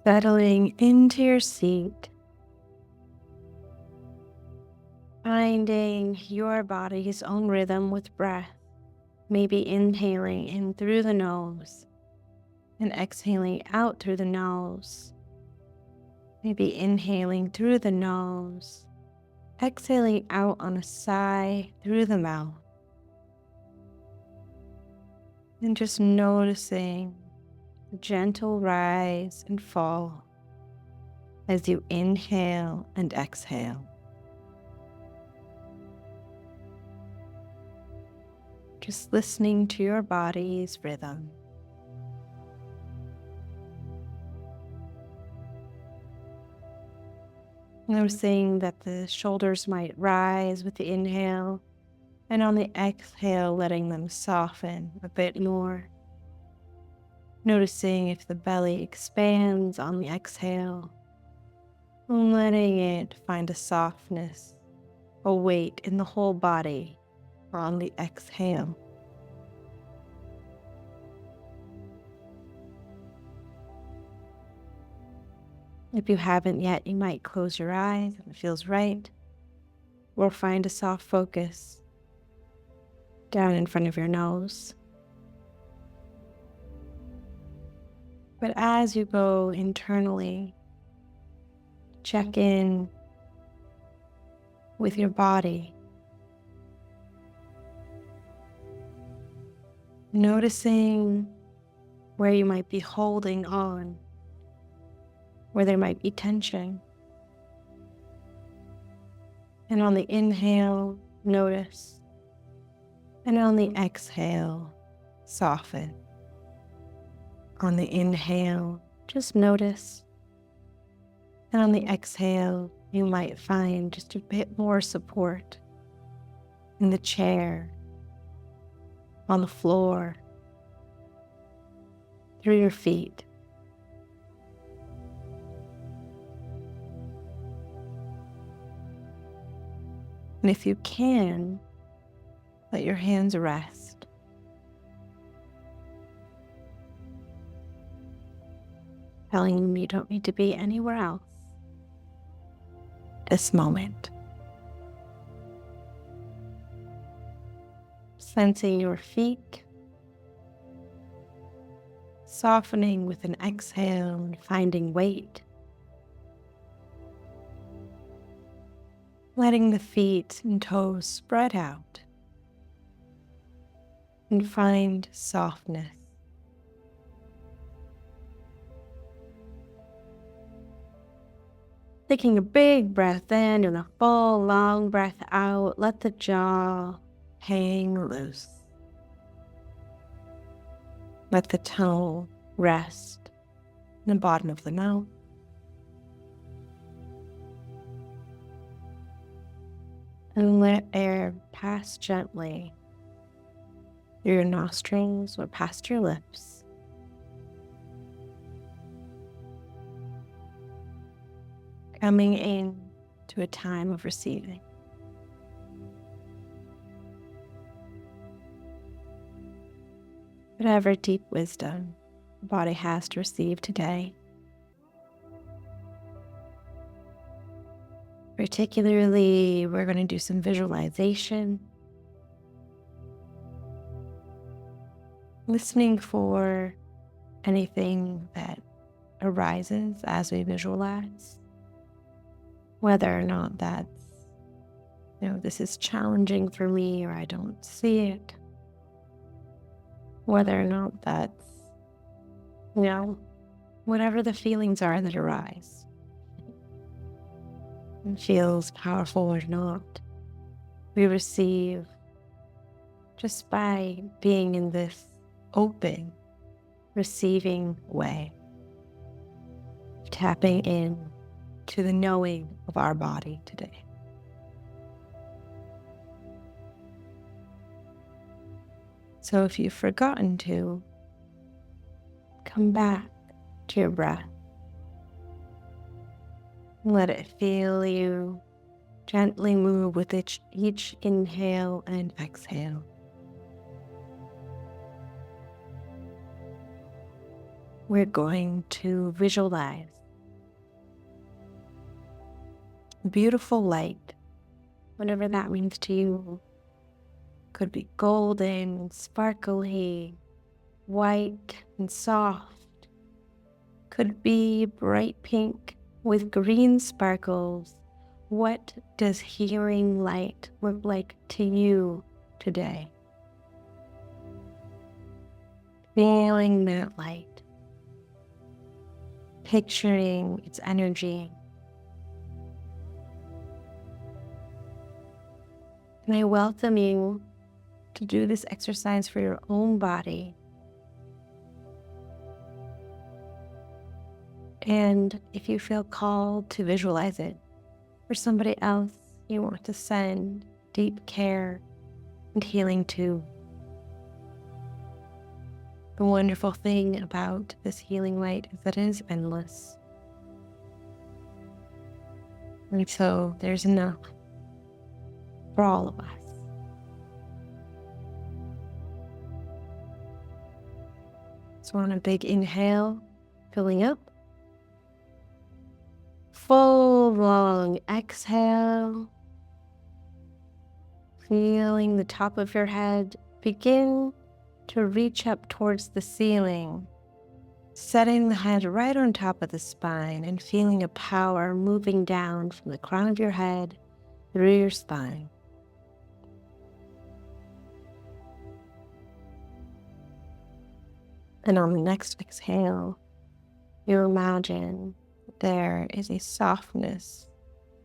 Settling into your seat, finding your body's own rhythm with breath, maybe inhaling in through the nose and exhaling out through the nose, maybe inhaling through the nose, exhaling out on a sigh through the mouth, and just noticing the gentle rise and fall as you inhale and exhale. Just listening to your body's rhythm. Noticing that the shoulders might rise with the inhale, and on the exhale, letting them soften a bit more. Noticing if the belly expands on the exhale, and letting it find a softness, a weight in the whole body on the exhale. If you haven't yet, you might close your eyes if it feels right, or find a soft focus down in front of your nose. But as you go internally, check in with your body, noticing where you might be holding on, where there might be tension. And on the inhale, notice. And on the exhale, soften. On the inhale, just notice. And on the exhale, you might find just a bit more support in the chair, on the floor, through your feet. And if you can, let your hands rest. Telling them you don't need to be anywhere else this moment. Sensing your feet, softening with an exhale and finding weight. Letting the feet and toes spread out and find softness. Taking a big breath in and a full, long breath out, let the jaw hang loose. Let the tongue rest in the bottom of the mouth. And let air pass gently through your nostrils or past your lips. Coming in to a time of receiving. Whatever deep wisdom the body has to receive today. Particularly, we're going to do some visualization. Listening for anything that arises as we visualize. Whether or not that's, this is challenging for me or I don't see it. Whether or not that's, whatever the feelings are that arise. It feels powerful or not. We receive just by being in this open, receiving way. Tapping in to the knowing of our body today. So if you've forgotten to, come back to your breath. Let it feel you gently move with each inhale and exhale. we're going to visualize beautiful light, whatever that means to you. Could be golden and sparkly, white and soft. Could be bright pink with green sparkles. What does healing light look like to you today? Feeling that light, picturing its energy. And I welcome you to do this exercise for your own body. And if you feel called to visualize it for somebody else you want to send deep care and healing to. The wonderful thing about this healing light is that it is endless. And so there's enough for all of us. So on a big inhale, filling up. Full long exhale. Feeling the top of your head begin to reach up towards the ceiling, setting the head right on top of the spine and feeling a power moving down from the crown of your head through your spine. And on the next exhale, you imagine there is a softness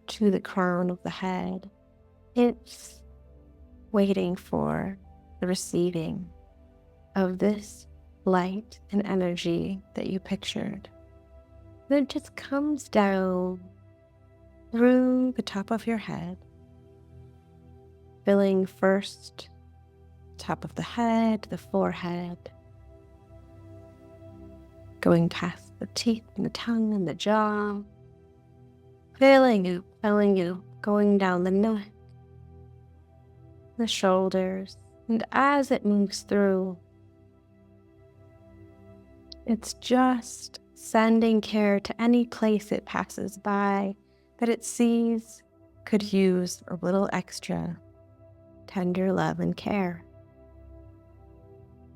to the crown of the head. It's waiting for the receiving of this light and energy that you pictured. Then it just comes down through the top of your head, filling first top of the head, the forehead, going past the teeth and the tongue and the jaw, filling you, going down the neck, the shoulders, and as it moves through, it's just sending care to any place it passes by that it sees could use a little extra tender love and care.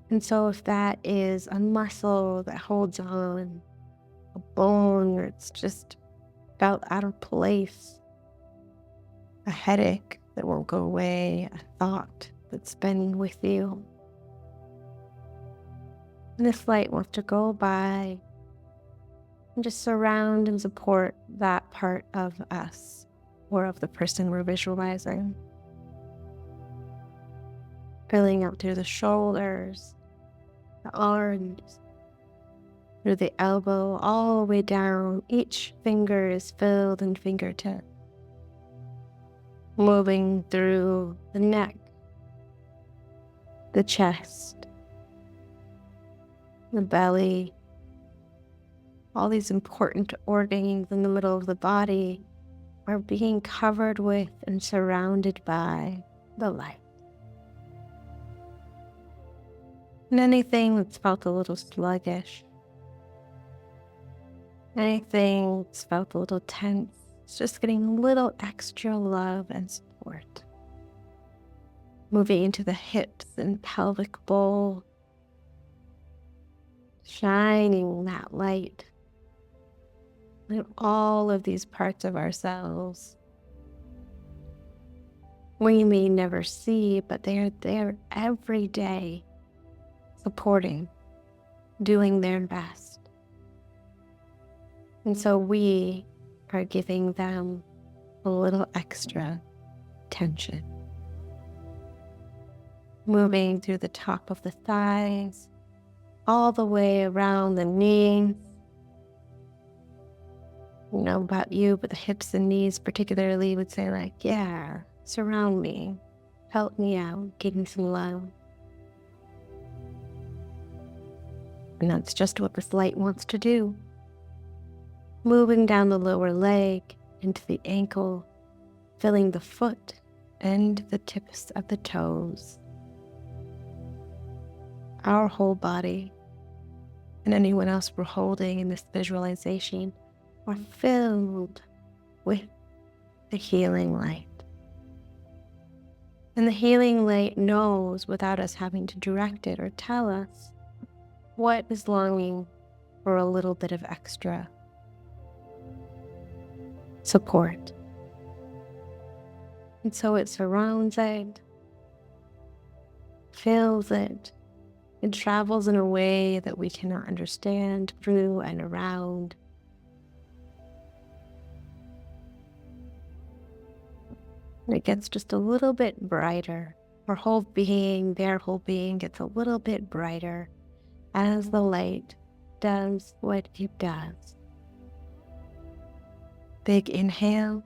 And so if that is a muscle that holds on, a bone where it's just felt out of place, a headache that won't go away, a thought that's been with you, and this light wants to go by and just surround and support that part of us or of the person we're visualizing. Filling out through the shoulders, the arms, through the elbow, all the way down. Each finger is filled in fingertip. Moving through the neck, the chest, the belly, all these important organs in the middle of the body are being covered with and surrounded by the light. And anything that's felt a little sluggish, anything that's felt a little tense, it's just getting a little extra love and support. Moving into the hips and pelvic bowl, shining that light in all of these parts of ourselves we may never see, but they are there every day, supporting, doing their best. And so we are giving them a little extra attention. Moving through the top of the thighs, all the way around the knees. I don't know about you, but the hips and knees particularly would say like, yeah, surround me, help me out, give me some love. And that's just what this light wants to do. Moving down the lower leg into the ankle, filling the foot and the tips of the toes. Our whole body and anyone else we're holding in this visualization are filled with the healing light. And the healing light knows, without us having to direct it or tell us, what is longing for a little bit of extra support. And so it surrounds it, fills it, it travels in a way that we cannot understand, through and around. And it gets just a little bit brighter. Our whole being, their whole being gets a little bit brighter as the light does what it does. Big inhale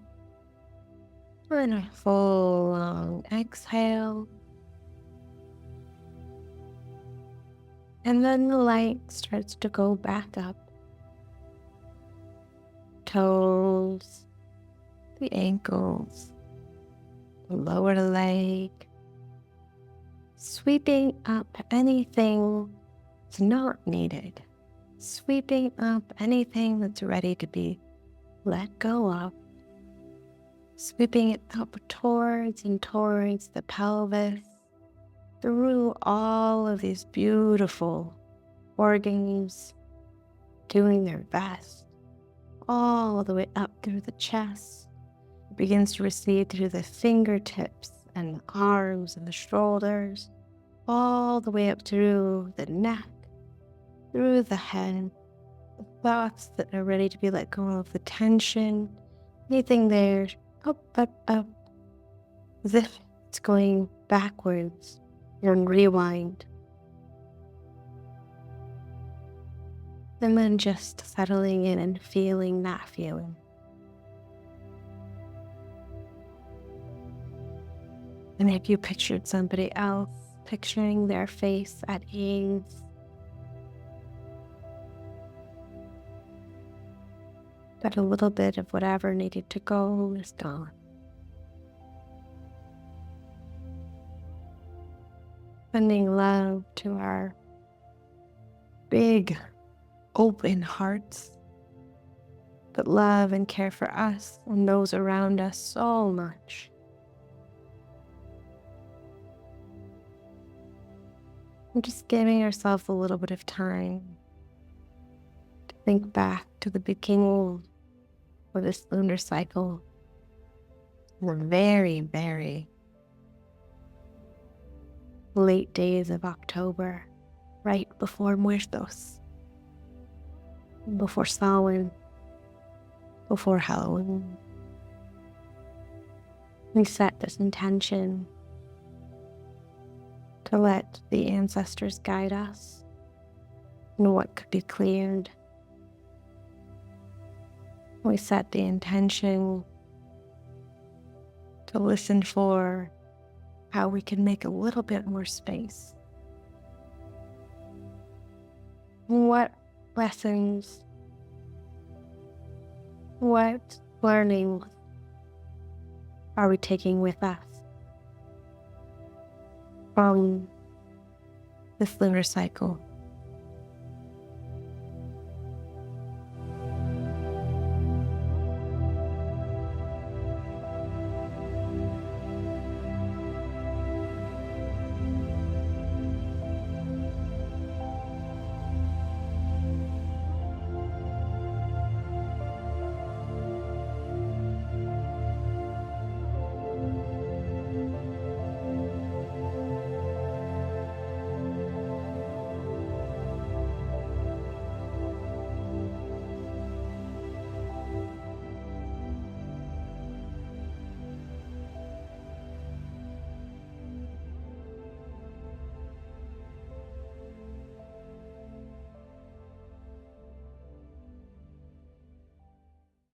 and a full long exhale. And then the light starts to go back up. Toes, the ankles, the lower leg, sweeping up anything that's not needed, sweeping up anything that's ready to be let go of, sweeping it up towards and towards the pelvis, through all of these beautiful organs doing their best, all the way up through the chest. It begins to recede through the fingertips and the arms and the shoulders, all the way up through the neck, through the head, the thoughts that are ready to be let go of, the tension, anything there, up, up, up, as if it's going backwards and rewind. And then just settling in and feeling that feeling. And if you pictured somebody else, picturing their face at ease, that a little bit of whatever needed to go is gone. Sending love to our big, open hearts that love and care for us and those around us so much. And just giving ourselves a little bit of time to think back to the beginning of this lunar cycle. We're very, very late days of October, right before Muertos, before Samhain, before Halloween. We set this intention to let the ancestors guide us in what could be cleared. We set the intention to listen for how we can make a little bit more space. What lessons, what learnings are we taking with us from this lunar cycle?